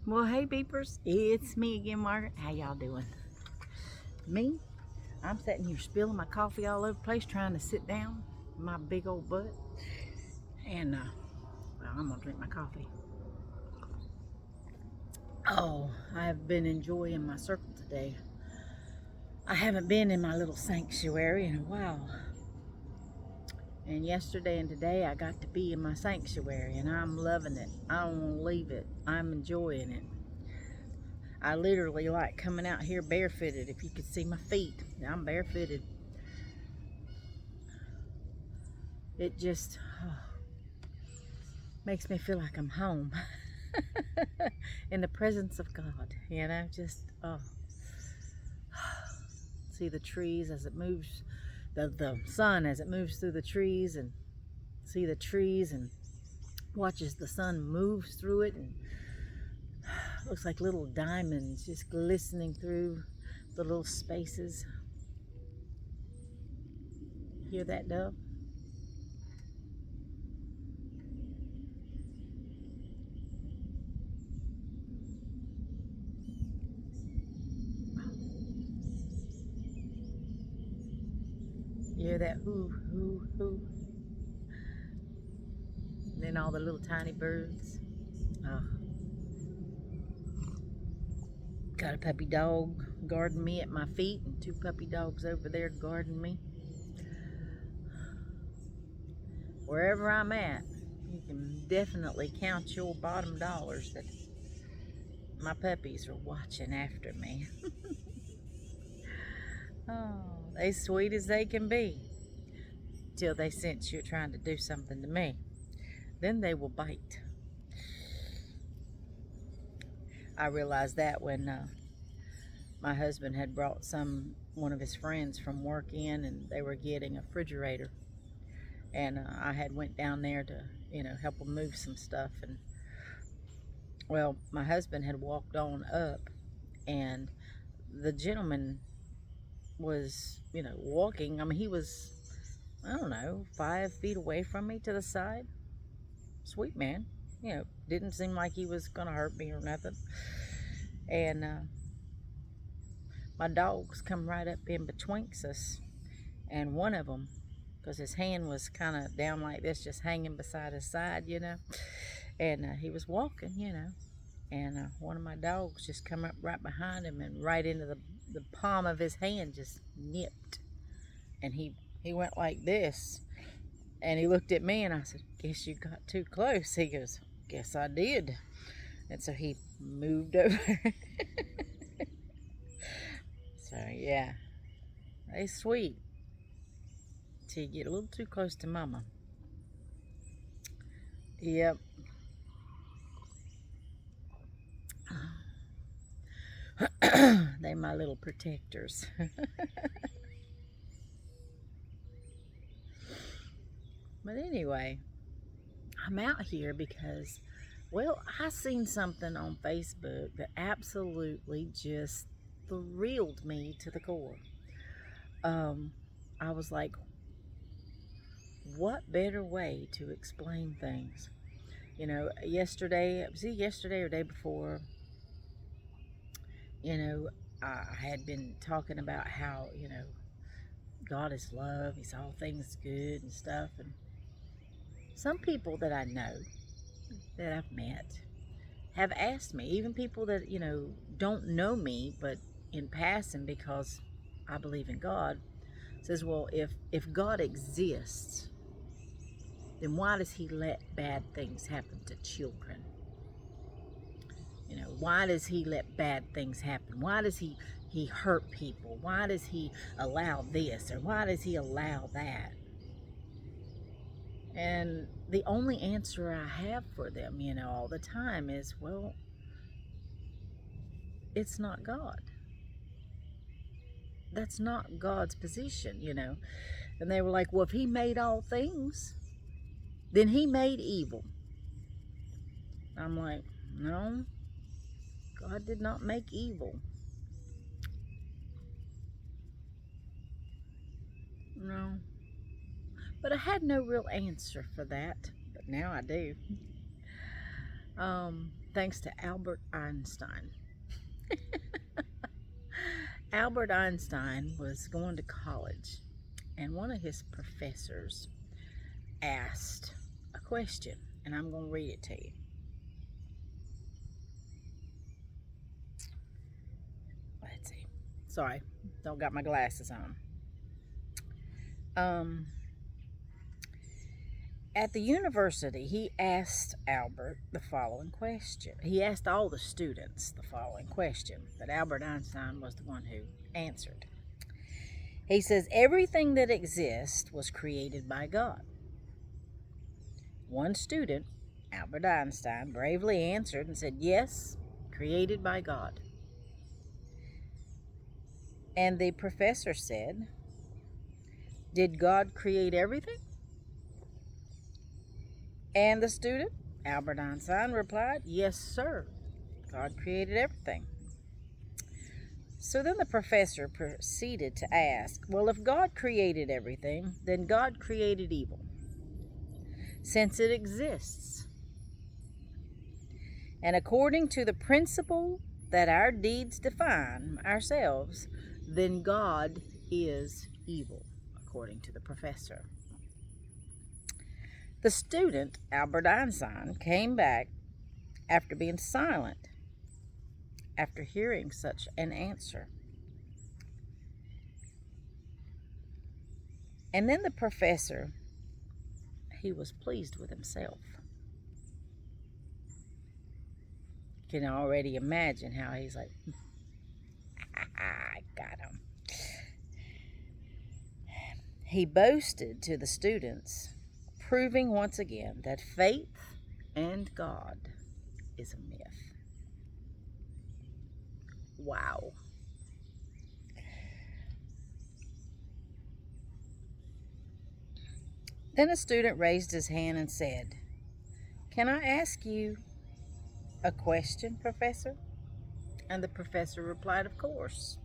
Well, hey beepers, it's me again, Margaret. How y'all doing? Me? I'm sitting here spilling my coffee all over the place, trying to sit down my big old butt. And, well, I'm gonna drink my coffee. Oh, I've been enjoying my circle today. I haven't been in my little sanctuary in a while. And yesterday and today I got to be in my sanctuary, and I'm loving it. I don't want to leave it. I'm enjoying it. I literally like coming out here barefooted. If you could see my feet, I'm barefooted. It just makes me feel like I'm home in the presence of God. Just see the trees as it moves, the sun as it moves through the trees, and see the trees and watches the sun moves through it, and looks like little diamonds just glistening through the little spaces. Hear that, dove? You hear that hoo, hoo, hoo? And then all the little tiny birds. Oh. Got a puppy dog guarding me at my feet, and two puppy dogs over there guarding me. Wherever I'm at, you can definitely count your bottom dollars that my puppies are watching after me. Oh, they sweet as they can be, till they sense you're trying to do something to me. Then they will bite. I realized that when my husband had brought one of his friends from work in, and they were getting a refrigerator, and I had went down there to help them move some stuff. And well, my husband had walked on up, and the gentleman was walking. I mean, he was, I don't know, 5 feet away from me to the side. Sweet man, didn't seem like he was gonna hurt me or nothing. And my dogs come right up in betwixt us, and one of them, because his hand was kind of down like this, just hanging beside his side, and he was walking, and one of my dogs just come up right behind him and right into the palm of his hand, just nipped. And he went like this, and he looked at me, and I said, "Guess you got too close." He goes, "Guess I did." And so he moved over. So yeah, they sweet till you get a little too close to mama. Yep. They my little protectors. But anyway, I'm out here because, well, I seen something on Facebook that absolutely just thrilled me to the core. I was like, what better way to explain things? Yesterday or day before, you know, I had been talking about how, God is love, He's all things good and stuff. And some people that I know, that I've met, have asked me, even people that, don't know me, but in passing, because I believe in God, says, well, if God exists, then why does He let bad things happen to children? Why does He let bad things happen? Why does he hurt people? Why does He allow this, or why does He allow that? And the only answer I have for them, all the time is, well, it's not God. That's not God's position. And they were like, well, if He made all things, then He made evil. I'm like, no, God did not make evil. No. But I had no real answer for that, but now I do. thanks to Albert Einstein. Albert Einstein was going to college, and one of his professors asked a question, and I'm going to read it to you. Let's see. Sorry, don't got my glasses on. At the university, he asked Albert the following question. He asked all the students the following question, but Albert Einstein was the one who answered. He says, everything that exists was created by God. One student, Albert Einstein, bravely answered and said, yes, created by God. And the professor said, did God create everything? And the student, Albert Einstein, replied, yes, sir. God created everything. So then the professor proceeded to ask, well, if God created everything, then God created evil, since it exists. And according to the principle that our deeds define ourselves, then God is evil, according to the professor. The student, Albert Einstein, came back after being silent after hearing such an answer. And then the professor, he was pleased with himself. You can already imagine how he's like, I got him. He boasted to the students, proving once again that faith and God is a myth. Wow. Then a student raised his hand and said, can I ask you a question, Professor? And the professor replied, of course.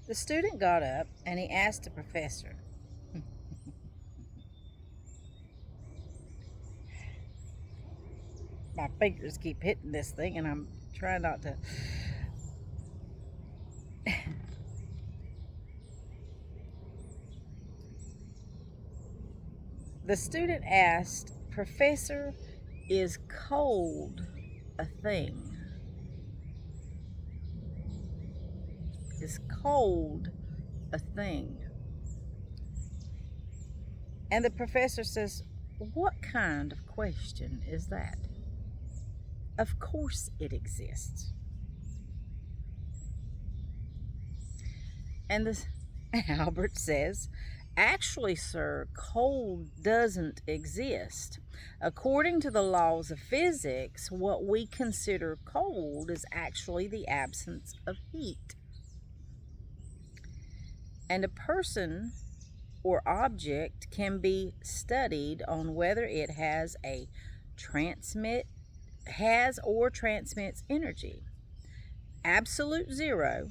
The student got up and he asked the professor, my fingers keep hitting this thing and I'm trying not to. The student asked, Professor, is cold a thing? Is cold a thing? And the professor says, what kind of question is that? Of course it exists. And Albert says, actually, sir, cold doesn't exist. According to the laws of physics, what we consider cold is actually the absence of heat. And a person or object can be studied on whether it has or transmits energy. Absolute zero,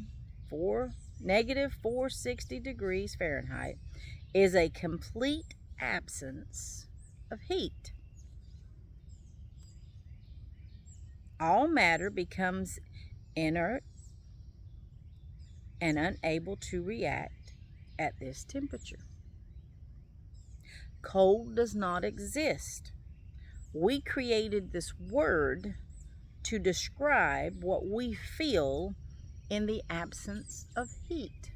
negative 460 degrees Fahrenheit, is a complete absence of heat. All matter becomes inert and unable to react at this temperature. Cold does not exist. We created this word to describe what we feel in the absence of heat.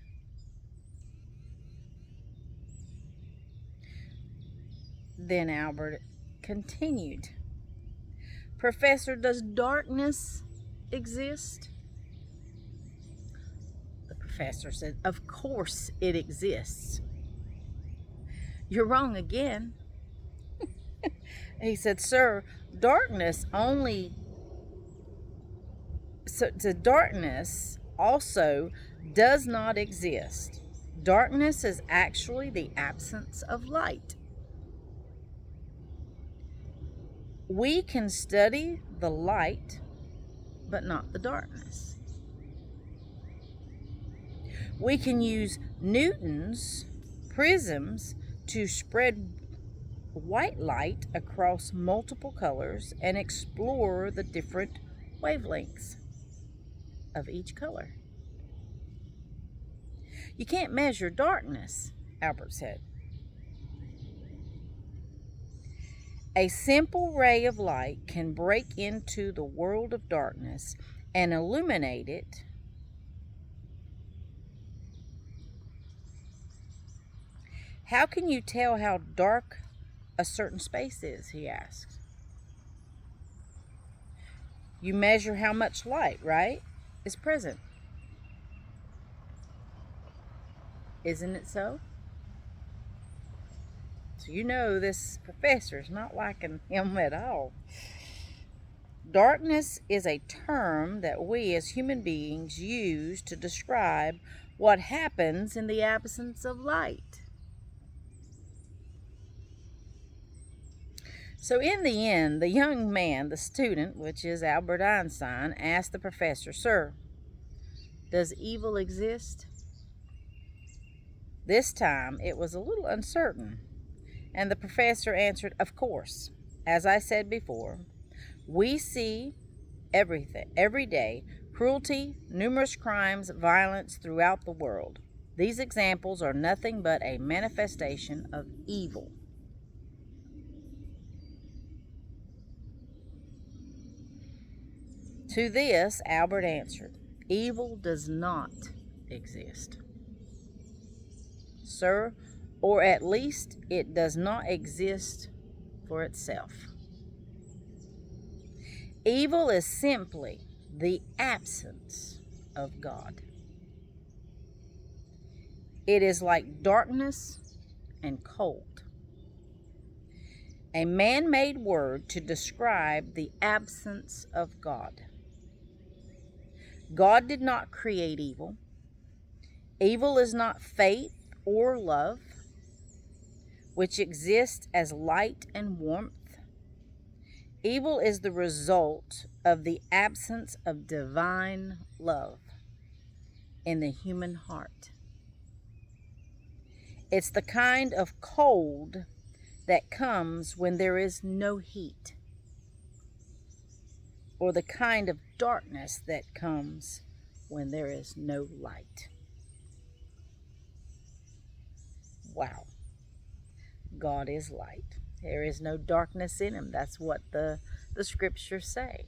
Then Albert continued, Professor, does darkness exist? The professor said, of course it exists. You're wrong again. He said, sir, darkness also does not exist. Darkness is actually the absence of light. We can study the light, but not the darkness. We can use Newton's prisms to spread white light across multiple colors and explore the different wavelengths of each color. You can't measure darkness, Albert said. A simple ray of light can break into the world of darkness and illuminate it. How can you tell how dark a certain space is? He asked. You measure how much light, right, is present. Isn't it so? So you know this professor's not liking him at all. Darkness is a term that we as human beings use to describe what happens in the absence of light. So in the end, the young man, the student, which is Albert Einstein, asked the professor, "Sir, does evil exist?" This time it was a little uncertain, and the professor answered, "Of course. As I said before, we see every day, cruelty, numerous crimes, violence throughout the world. These examples are nothing but a manifestation of evil." To this, Albert answered, "Evil does not exist, sir, or at least it does not exist for itself. Evil is simply the absence of God. It is like darkness and cold, a man-made word to describe the absence of God. God did not create evil. Evil is not faith or love, which exist as light and warmth. Evil is the result of the absence of divine love in the human heart. It's the kind of cold that comes when there is no heat, or the kind of darkness that comes when there is no light." Wow. God is light. There is no darkness in him. That's what the scriptures say.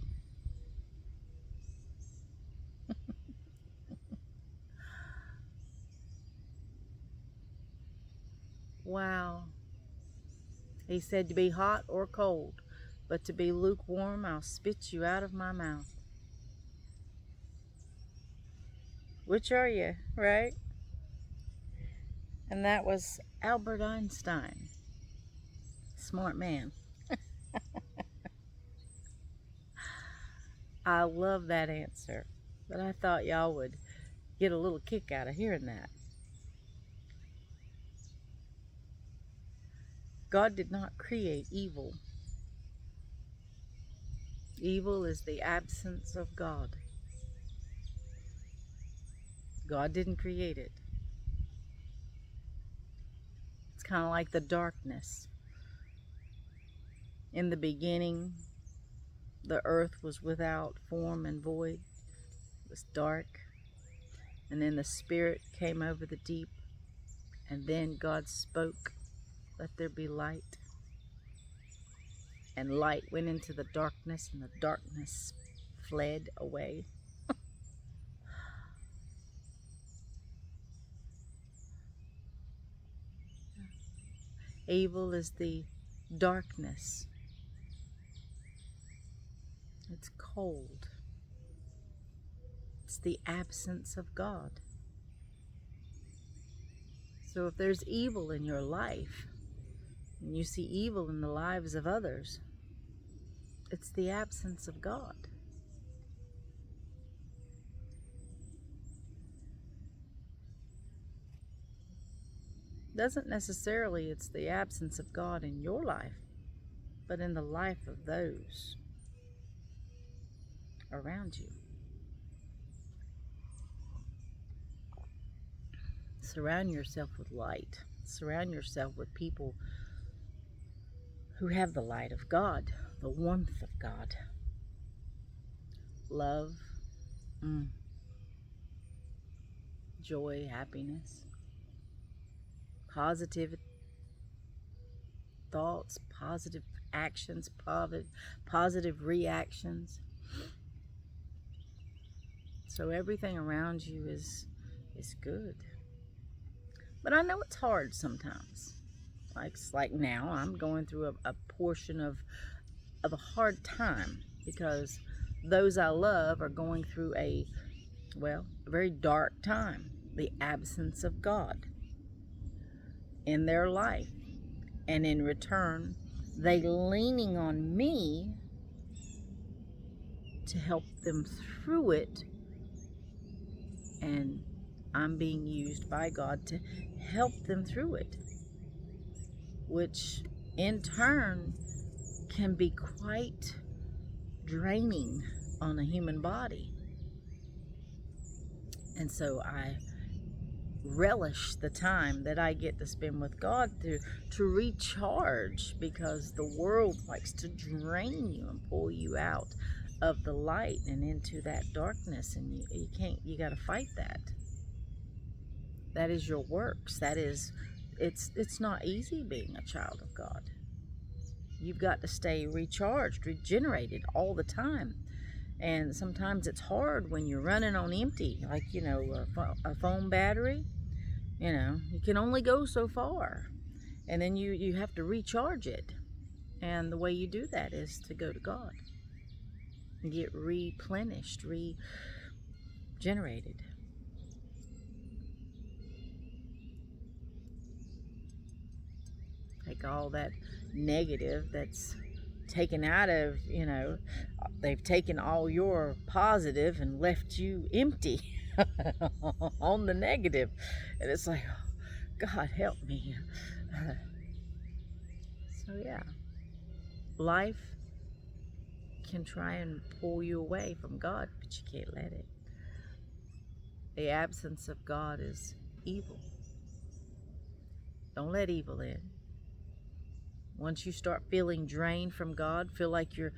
Wow. He said, "To be hot or cold, but to be lukewarm, I'll spit you out of my mouth." Which are you, right? And that was Albert Einstein. Smart man. I love that answer, but I thought y'all would get a little kick out of hearing that. God did not create evil. Evil is the absence of God. God didn't create it. It's kind of like the darkness. In the beginning, the earth was without form and void. It was dark. And then the Spirit came over the deep. And then God spoke, "Let there be light." And light went into the darkness, and the darkness fled away. Evil is the darkness. It's cold. It's the absence of God. So if there's evil in your life, and you see evil in the lives of others, it's the absence of God. Doesn't necessarily it's the absence of God in your life, but in the life of those around you. Surround yourself with light. Surround yourself with people who have the light of God, the warmth of God, love, joy, happiness, positive thoughts, positive actions, positive reactions. So everything around you is good. But I know it's hard sometimes. Like now, I'm going through a portion of a hard time because those I love are going through a very dark time. The absence of God in their life. And in return, they leaning on me to help them through it. And I'm being used by God to help them through it, which in turn can be quite draining on a human body. And so I relish the time that I get to spend with God to recharge, because the world likes to drain you and pull you out of the light and into that darkness, and you can't, you got to fight that. That is your works. That is, it's not easy being a child of God. You've got to stay recharged, regenerated all the time. And sometimes it's hard when you're running on empty, like, a phone battery. You can only go so far. And then you have to recharge it. And the way you do that is to go to God and get replenished, regenerated. Take all that negative that's taken out of, they've taken all your positive and left you empty on the negative. And it's like, oh, God help me. So yeah, life can try and pull you away from God, but you can't let it. The absence of God is evil. Don't let evil in. Once you start feeling drained from God, feel like you're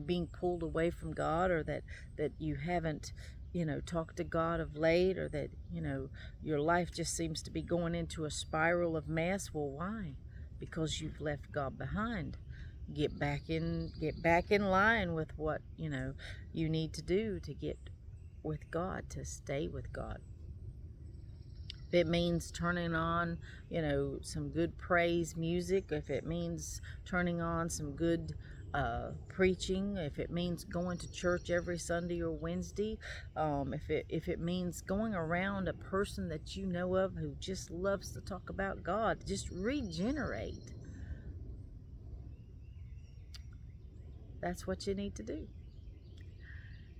being pulled away from God, or that you haven't, talked to God of late, or that, your life just seems to be going into a spiral of mess. Well, why? Because you've left God behind. Get back in line with what, you need to do to get with God, to stay with God. If it means turning on, some good praise music, if it means turning on some good preaching, if it means going to church every Sunday or Wednesday, if it means going around a person that you know of who just loves to talk about God, just regenerate. That's what you need to do.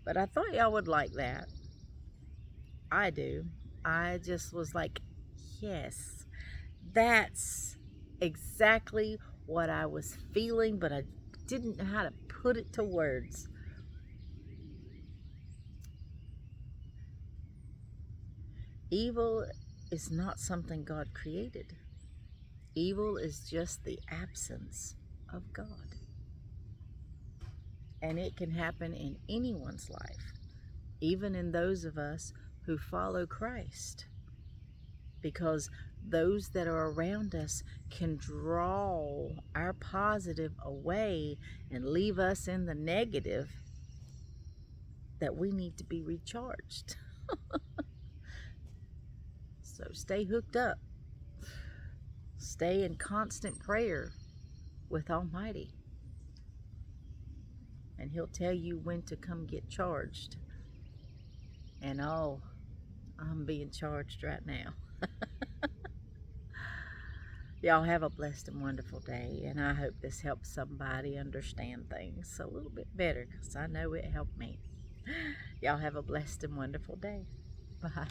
But I thought y'all would like that. I do. I just was like, yes, that's exactly what I was feeling, but I didn't know how to put it to words. Evil is not something God created. Evil is just the absence of God. And it can happen in anyone's life, even in those of us who follow Christ. Because those that are around us can draw our positive away and leave us in the negative, that we need to be recharged. So stay hooked up. Stay in constant prayer with Almighty. And He'll tell you when to come get charged. And I'm being charged right now. Y'all have a blessed and wonderful day, and I hope this helps somebody understand things a little bit better, because I know it helped me. Y'all have a blessed and wonderful day. Bye.